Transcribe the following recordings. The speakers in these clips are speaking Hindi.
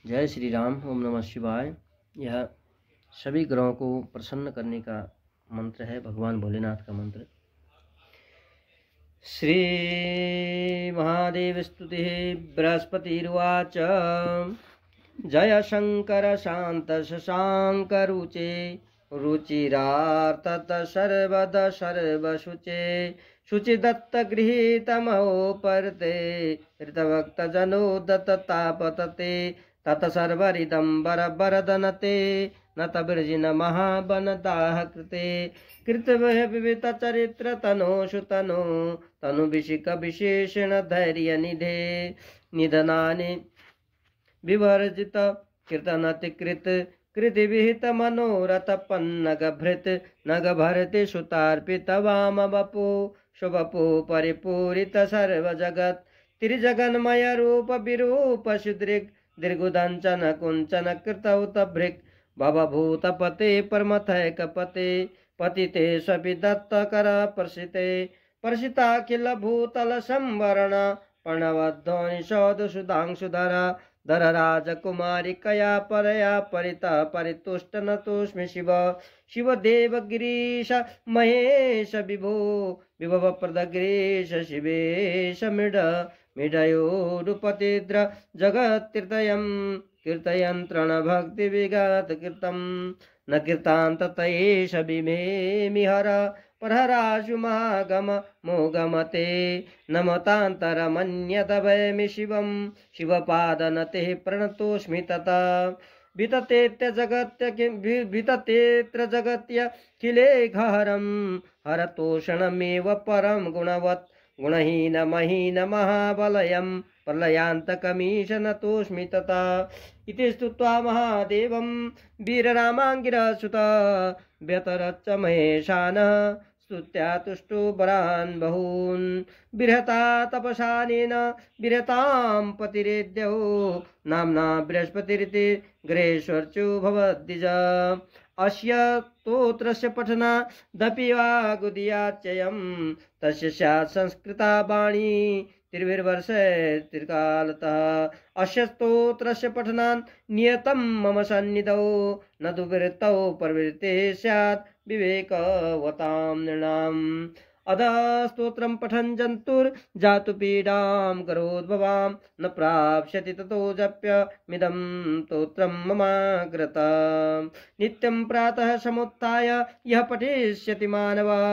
जय श्री राम। ओम नमः शिवाय। यह सभी ग्रहों को प्रसन्न करने का मंत्र है, भगवान भोलेनाथ का मंत्र। श्री महादेव स्तुति बृहस्पतिर्वाच जय शंकर शांत शशांक रुचे रुचिरार्तत सर्वद सर्वशुचे शुचिदत्त गृहीत महोपर्ते ऋतभक्त जनो दत्त तापतते तत सर्वरिदंबर बरदनते न तबर्जिन महाबनदाह कृते कृतवह विविध चरित्र तनोषु तनो तनुभिषिक विशेषण धैर्य निधे निधनानि विवर्जित कीर्तनति कृत कृति विहित मनोरथ पन्नग भृत नग भरति सुतार्पित वाम वपु शुभपु परिपूरित सर्व जगत त्रिजगन्मय रूप विरूप सुदृक् दीर्घुदंचन कुंचन कृतौत भृक् भवभूतपते परमथैकपते पतिते स्वपि दत्तकर पर्षिते पर्षिताखिल भूतल संवरण प्रणवध्वनि सौद सुधांशुधरा धर राजकुमारिकया परया परिता परितुष्ट नतोस्मि शिव शिव देव गिरीश महेश विभो विभव प्रद गिरीश शिवेश मिड मिडयोरुपतिद्र जगत्तीर्थयं कीर्तयन्त्रण भक्ति विगत कीर्तम न कीर्तान्त तयेश बिमेमि हर परहराशु महागम मोगमते नमतान्तरमन्यत वयमि शिवं शिवपादनते प्रणतोऽस्मि तथा विततेऽत्र जगत्य किलेघहरं हरतोषणमेव परं गुणवत् गुणहीन महीन महाबलयं प्रलयान्तकमीश नतोऽस्मि तथा इति स्तुत्वा महादेवं वीररामाङ्गिरसुत व्यतरच्च महेशानः स्तुत्या तुष्टो वरान् बहून् बृहता तपसानेन विरतां पतिरेद्यो नाम्ना बृहस्पतिरिति ग्रहेश्वर्चो भवद्विज अस्य स्तोत्रस्य पठनादपि वागुदीयाच्चयं तस्य स्यात् संस्कृता वाणी त्रिकालतः अस्य स्तोत्रस्य पठनान् नियतं मम सन्निधौ न दुर्वृत्तौ प्रवृत्ते स्यात् विवेकवतां नृणाम् अधः स्तोत्रं पठन् जन्तुर्जातु पीडां करोद्भवां न प्राप्स्यति ततो जप्यमिदं स्तोत्रं ममाग्रता नित्यं प्रातः समुत्थाय यः पठिष्यति मानवः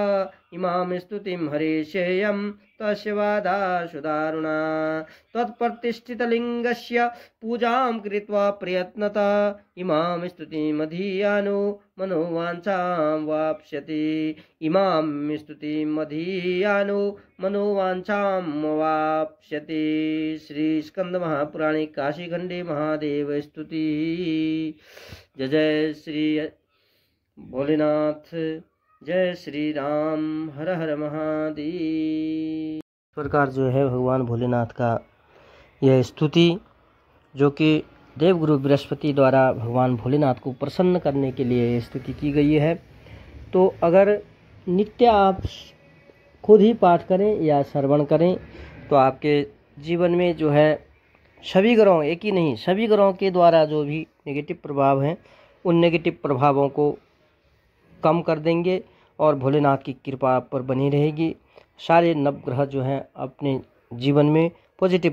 इमां स्तुतिं हरिष्येयं तस्य वादाशु दारुणा त्वत्प्रतिष्ठितलिङ्गस्य पूजां कृत्वा प्रयत्नतः इमां स्तुतिमधीयानो मनोवाञ्छां वाप्स्यति इमां स्तुतिमधीयानो मनोवाञ्छां वाप्स्यति। श्री स्कंद महापुराणे काशीखंडे महादेव स्तुति। जय जय श्री भोलेनाथ। जय श्री राम। हर हर महादेव। इस प्रकार जो है भगवान भोलेनाथ का यह स्तुति, जो कि देवगुरु बृहस्पति द्वारा भगवान भोलेनाथ को प्रसन्न करने के लिए यह स्तुति की गई है। तो अगर नित्य आप खुद ही पाठ करें या श्रवण करें तो आपके जीवन में जो है सभी ग्रहों, एक ही नहीं सभी ग्रहों के द्वारा जो भी नेगेटिव प्रभाव हैं उन नेगेटिव प्रभावों को कम कर देंगे और भोलेनाथ की कृपा आप पर बनी रहेगी। सारे नवग्रह जो हैं अपने जीवन में पॉजिटिव